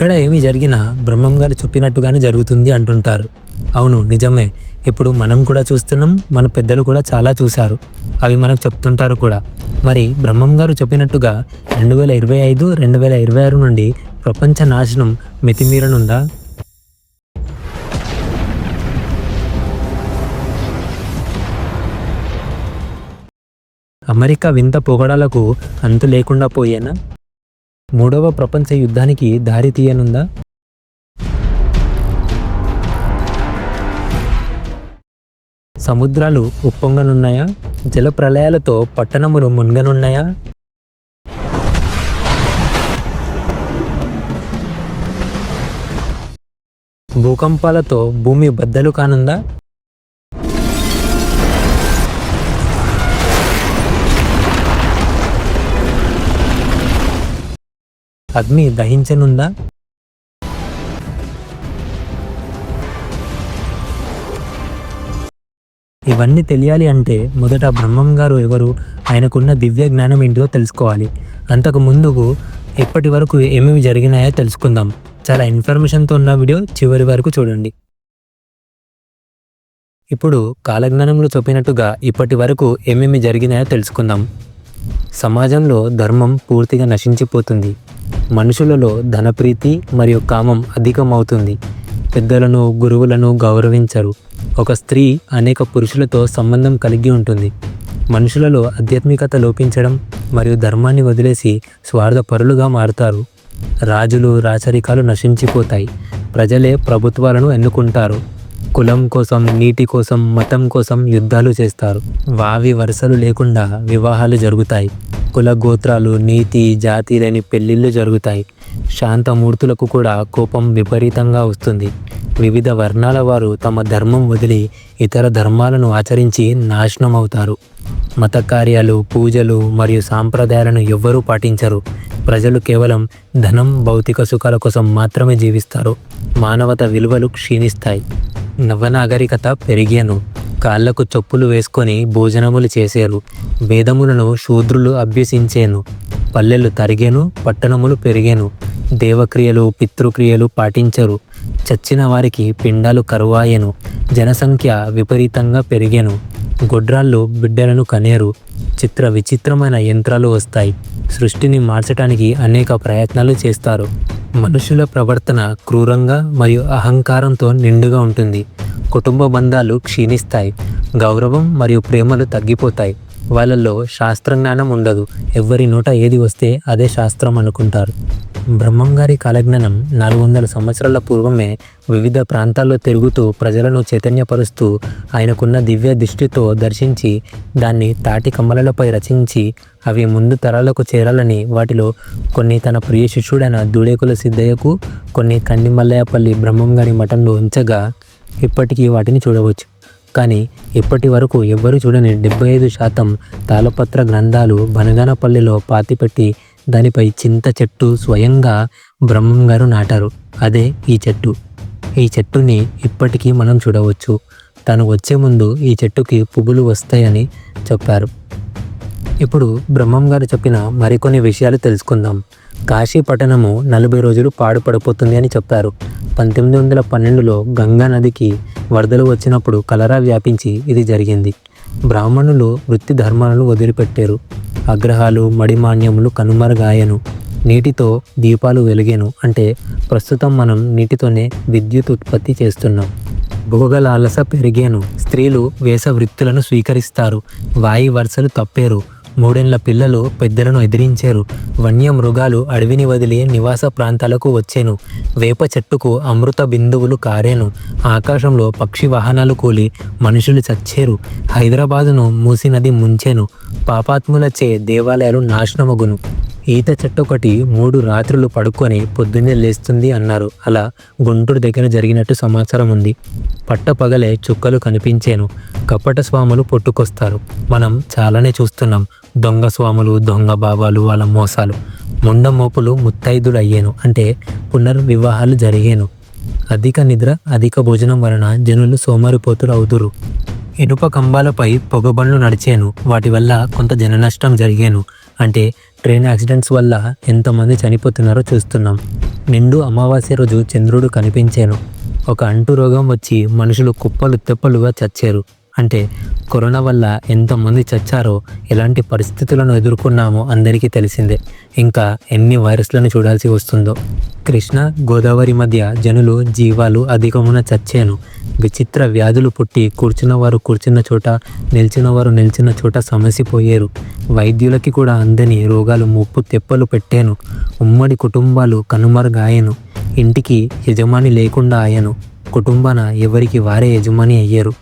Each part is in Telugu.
ఎక్కడ ఏమి జరిగినా బ్రహ్మం గారు చెప్పినట్టుగానే జరుగుతుంది అంటుంటారు. అవును, నిజమే. ఇప్పుడు మనం కూడా చూస్తున్నాం, మన పెద్దలు కూడా చాలా చూశారు. అవి మనకు చెప్తుంటారు కూడా. మరి బ్రహ్మం గారు చెప్పినట్టుగా 2025, 2026 నుండి ప్రపంచ నాశనం మితిమీరనుందా? అమెరికా వింత పొగడాలకు అంతు లేకుండా పోయేనా? మూడవ ప్రపంచ యుద్ధానికి దారి తీయనుందా? సముద్రాలు ఉప్పొంగనున్నాయా? జల ప్రళయాలతో పట్టణములు మునగనున్నాయా? భూకంపాలతో భూమి బద్దలు కానుందా? అగ్ని దహించనుందా? ఇవన్నీ తెలియాలి అంటే మొదట బ్రహ్మం గారు ఎవరు, ఆయనకున్న దివ్య జ్ఞానం ఏంటో తెలుసుకోవాలి. అంతకు ముందుకు ఇప్పటి వరకు ఏమేమి జరిగినాయో తెలుసుకుందాం. చాలా ఇన్ఫర్మేషన్తో ఉన్న వీడియో చివరి వరకు చూడండి. ఇప్పుడు కాలజ్ఞానంలో చెప్పినట్టుగా ఇప్పటి వరకు ఏమేమి జరిగినాయో తెలుసుకుందాం. సమాజంలో ధర్మం పూర్తిగా నశించిపోతుంది. మనుషులలో ధనప్రీతి మరియు కామం అధికమవుతుంది. పెద్దలను, గురువులను గౌరవించరు. ఒక స్త్రీ అనేక పురుషులతో సంబంధం కలిగి ఉంటుంది. మనుషులలో ఆధ్యాత్మికత లోపించడం మరియు ధర్మాన్ని వదిలేసి స్వార్థపరులుగా మారుతారు. రాజులు, రాచరికాలు నశించిపోతాయి. ప్రజలే ప్రభుత్వాలను ఎన్నుకుంటారు. కులం కోసం, నీటి కోసం, మతం కోసం యుద్ధాలు చేస్తారు. వావి వరుసలు లేకుండా వివాహాలు జరుగుతాయి. కుల, గోత్రాలు, నీతి, జాతి లేని పెళ్లిళ్ళు జరుగుతాయి. శాంతమూర్తులకు కూడా కోపం విపరీతంగా వస్తుంది. వివిధ వర్ణాల వారు తమ ధర్మం వదిలి ఇతర ధర్మాలను ఆచరించి నాశనం అవుతారు. మత కార్యాలు, పూజలు మరియు సాంప్రదాయాలను ఎవ్వరూ పాటించరు. ప్రజలు కేవలం ధనం, భౌతిక సుఖాల కోసం మాత్రమే జీవిస్తారు. మానవత విలువలు క్షీణిస్తాయి. నవనాగరికత పెరిగేను. కాళ్లకు చొప్పులు వేసుకొని భోజనములు చేసేరు. వేదములను శూద్రులు అభ్యసించేను. పల్లెలు తరిగేను, పట్టణములు పెరిగేను. దేవక్రియలు, పితృక్రియలు పాటించరు. చచ్చిన వారికి పిండాలు కరువాయెను. జనసంఖ్య విపరీతంగా పెరిగేను. గొడ్రాళ్ళు బిడ్డలను కనేరు. చిత్ర విచిత్రమైన యంత్రాలు వస్తాయి. సృష్టిని మార్చడానికి అనేక ప్రయత్నాలు చేస్తారు. మనుషుల ప్రవర్తన క్రూరంగా మరియు అహంకారంతో నిండుగా ఉంటుంది. కుటుంబ బంధాలు క్షీణిస్తాయి. గౌరవం మరియు ప్రేమలు తగ్గిపోతాయి. వాళ్ళల్లో శాస్త్రజ్ఞానం ఉండదు. ఎవరి నోట ఏది వస్తే అదే శాస్త్రం అనుకుంటారు. బ్రహ్మం గారి కాలజ్ఞానం 400 సంవత్సరాల పూర్వమే వివిధ ప్రాంతాల్లో తిరుగుతూ ప్రజలను చైతన్యపరుస్తూ ఆయనకున్న దివ్య దృష్టితో దర్శించి దాన్ని తాటి కమ్మలపై రచించి అవి ముందు తరాలకు చేరాలని వాటిలో కొన్ని తన ప్రియ శిష్యుడైన దూడేకుల సిద్ధయ్యకు, కొన్ని కందిమల్లయ్యపల్లి బ్రహ్మం గారి మఠంలో ఉంచగా ఇప్పటికీ వాటిని చూడవచ్చు. కానీ ఇప్పటి వరకు ఎవ్వరూ చూడని 75% తాళపత్ర గ్రంథాలు బనగానపల్లిలో పాతిపెట్టి దానిపై చింత చెట్టు స్వయంగా బ్రహ్మం గారు నాటారు. అదే ఈ చెట్టు. ఈ చెట్టుని ఇప్పటికీ మనం చూడవచ్చు. తను వచ్చే ముందు ఈ చెట్టుకి పువ్వులు వస్తాయని చెప్పారు. ఇప్పుడు బ్రహ్మం గారు చెప్పిన మరికొన్ని విషయాలు తెలుసుకుందాం. కాశీ పట్టణము 40 రోజులు పాడుపడిపోతుంది అని చెప్పారు. 1912లో గంగా నదికి వరదలు వచ్చినప్పుడు కలరా వ్యాపించి ఇది జరిగింది. బ్రాహ్మణులు వృత్తి ధర్మాలను వదిలిపెట్టారు. అగ్రహాలు, మడిమాన్యములు కనుమరుగాయను. నీటితో దీపాలు వెలిగేను. అంటే ప్రస్తుతం మనం నీటితోనే విద్యుత్ ఉత్పత్తి చేస్తున్నాం. భోగలాలస పెరిగేను. స్త్రీలు వేష వృత్తులను స్వీకరిస్తారు. వాయి వరుసలు తప్పేరు. 3 ఏళ్ల పిల్లలు పెద్దలను ఎదిరించారు. వన్యమృగాలు అడవిని వదిలి నివాస ప్రాంతాలకు వచ్చేను. వేప చెట్టుకు అమృత బిందువులు కారేను. ఆకాశంలో పక్షి వాహనాలు కూలి మనుషులు చచ్చేరు. హైదరాబాదును మూసి నది ముంచెను. పాపాత్ములచే దేవాలయాలు నాశనమగును. ఈత చెట్టు ఒకటి 3 రాత్రులు పడుకొని పొద్దున్నే లేస్తుంది అన్నారు. అలా గుంటూరు దగ్గర జరిగినట్టు సమాచారం ఉంది. పట్టపగలే చుక్కలు కనిపించేను. కపట స్వాములు పుట్టుకొస్తారు. మనం చాలానే చూస్తున్నాం. దొంగ స్వాములు, దొంగ బాబాలు, వాళ్ళ మోసాలు. ముండ మోపులు ముత్తైదులు అయ్యేను. అంటే పునర్వివాహాలు జరిగేను. అధిక నిద్ర, అధిక భోజనం వలన జనులు సోమరిపోతులు అవుతురు. ఇనుప కంబాలపై పొగబండ్లు నడిచేను. వాటి వల్ల కొంత జన నష్టం జరిగేను. అంటే ట్రైన్ యాక్సిడెంట్స్ వల్ల ఎంతమంది చనిపోతున్నారో చూస్తున్నాం. నిండు అమావాస్య రోజు చంద్రుడు కనిపించాను. ఒక అంటు రోగం వచ్చి మనుషులు కుప్పలు తెప్పలుగా చచ్చారు. అంటే కరోనా వల్ల ఎంతమంది చచ్చారో, ఎలాంటి పరిస్థితులను ఎదుర్కొన్నామో అందరికీ తెలిసిందే. ఇంకా ఎన్ని వైరస్లను చూడాల్సి వస్తుందో. కృష్ణ గోదావరి మధ్య జనులు జీవాలు అధికమున చచ్చాను. విచిత్ర వ్యాధులు పుట్టి కూర్చున్నవారు కూర్చున్న చోట, నిలిచినవారు నిలిచిన చోట సమసిపోయారు. వైద్యులకి కూడా అందని రోగాలు ముప్పు తెప్పలు పెట్టాను. ఉమ్మడి కుటుంబాలు కనుమరుగాయను. ఇంటికి యజమాని లేకుండా అయ్యాను. కుటుంబాన ఎవరికి వారే యజమాని అయ్యారు.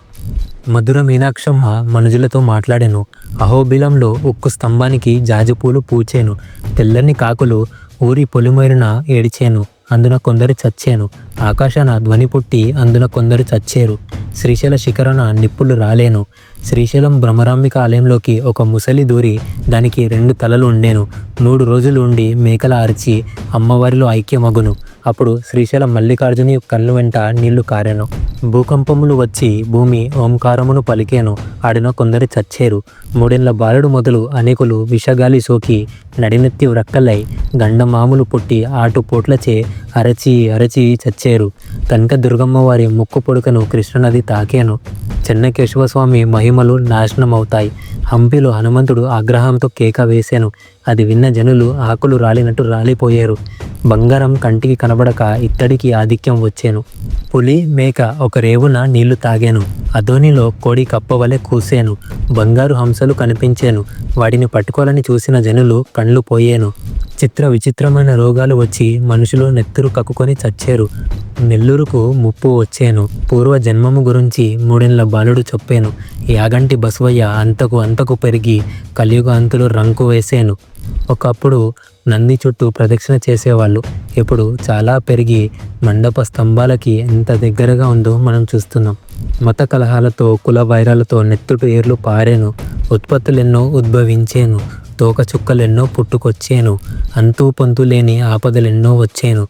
మధుర మీనాక్షమ్మ మనుజులతో మాట్లాడాను. అహోబిలంలో ఉక్కు స్తంభానికి జాజిపూలు పూచాను. తెల్లని కాకులు ఊరి పొలిమేరున ఏడిచాను. అందున కొందరు చచ్చాను. ఆకాశాన ధ్వని పుట్టి అందున కొందరు చచ్చారు. శ్రీశైల శిఖరాన నిప్పులు రాలేను. శ్రీశైలం భ్రమరాంబిక ఆలయంలోకి ఒక ముసలి దూరి దానికి 2 తలలు ఉండేను. 3 రోజులు ఉండి మేకల అరిచి అమ్మవారిలో ఐక్యమగును. అప్పుడు శ్రీశైలం మల్లికార్జుని కళ్ళు వెంట నీళ్లు కారెను. భూకంపములు వచ్చి భూమి ఓంకారమును పలికేను. ఆడిన కొందరు చచ్చారు. 3 ఏళ్ల బాలుడు మొదలు అనేకులు విషగాలి సోకి నడినెత్తి వ్రక్కలై గండమాములు పుట్టి ఆటుపోట్లచే అరచి అరచి చచ్చారు. కనక దుర్గమ్మ వారి ముక్కు పొడుకను కృష్ణనది తాకేను. చెన్నకేశవస్వామి మహిమలు నాశనమవుతాయి. హంపిలో హనుమంతుడు ఆగ్రహంతో కేక వేశాను. అది విన్న జనులు ఆకులు రాలినట్టు రాలిపోయారు. బంగారం కంటికి కనబడక ఇత్తడికి ఆధిక్యం వచ్చాను. పులి మేక ఒక రేవున నీళ్లు తాగాను. అదోనిలో కోడి కప్పవలె కూసాను. బంగారు హంసలు కనిపించాను. వాటిని పట్టుకోవాలని చూసిన జనులు కళ్ళు పోయాను. చిత్ర విచిత్రమైన రోగాలు వచ్చి మనుషులు నెత్తురు కక్కుకొని చచ్చారు. నెల్లూరుకు ముప్పు వచ్చాను. పూర్వ జన్మము గురించి 3 ఏళ్ల బాలుడు చెప్పాను. యాగంటి బసవయ్య అంతకు పెరిగి కలియుగ అంతులు రంకు వేశాను. ఒకప్పుడు నంది చుట్టూ ప్రదక్షిణ చేసేవాళ్ళు. ఇప్పుడు చాలా పెరిగి మండప స్తంభాలకి ఎంత దగ్గరగా ఉందో మనం చూస్తున్నాం. మత కలహాలతో కుల వైరాలతో నెత్తుటు ఏర్లు పారాను. ఉత్పత్తులెన్నో ఉద్భవించాను. తోక చుక్కలెన్నో పుట్టుకొచ్చాను. అంతూ పొంతు లేని ఆపదలెన్నో వచ్చాను.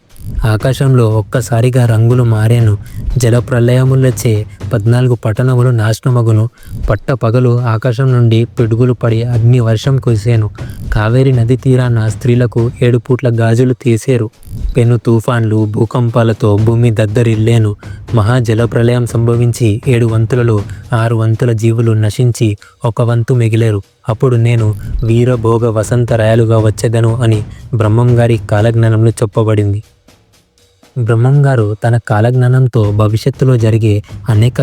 ఆకాశంలో ఒక్కసారిగా రంగులు మారాను. జల ప్రళయములచే 14 పట్టణములు నాశనమగును. పట్ట పగలు ఆకాశం నుండి పిడుగులు పడి అగ్ని వర్షం కురిశాను. కావేరి నది తీరాన స్త్రీలకు 7 పూట్ల గాజులు తీశారు. పెను తుఫాన్లు భూకంపాలతో భూమి దద్దరిల్లేను. మహా జల ప్రళయం సంభవించి 7 వంతులలో 6 వంతుల జీవులు నశించి 1 వంతు మిగిలేరు. అప్పుడు నేను వీరభోగ వసంతరాయాలుగా వచ్చేదను అని బ్రహ్మంగారి కాలజ్ఞానంలో చెప్పబడింది. బ్రహ్మంగారు తన కాలజ్ఞానంతో భవిష్యత్తులో జరిగే అనేక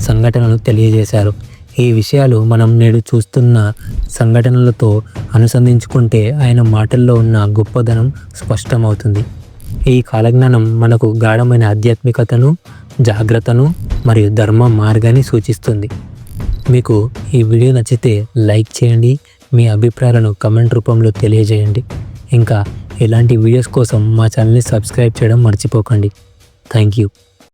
సంఘటనలను తెలియజేశారు. ఈ విషయాలు మనం నేడు చూస్తున్న సంఘటనలతో అనుసంధించుకుంటే ఆయన మాటల్లో ఉన్న గొప్పదనం స్పష్టమవుతుంది. ఈ కాలజ్ఞానం మనకు గాఢమైన ఆధ్యాత్మికతను, జాగ్రత్తను మరియు ధర్మ మార్గాన్ని సూచిస్తుంది. మీకు ఈ వీడియో నచ్చితే లైక్ చేయండి. మీ అభిప్రాయాలను కమెంట్ రూపంలో తెలియజేయండి. ఇంకా ఇలాంటి వీడియోస్ కోసం మా ఛానల్ని సబ్స్క్రైబ్ చేయడం మర్చిపోకండి. Thank you.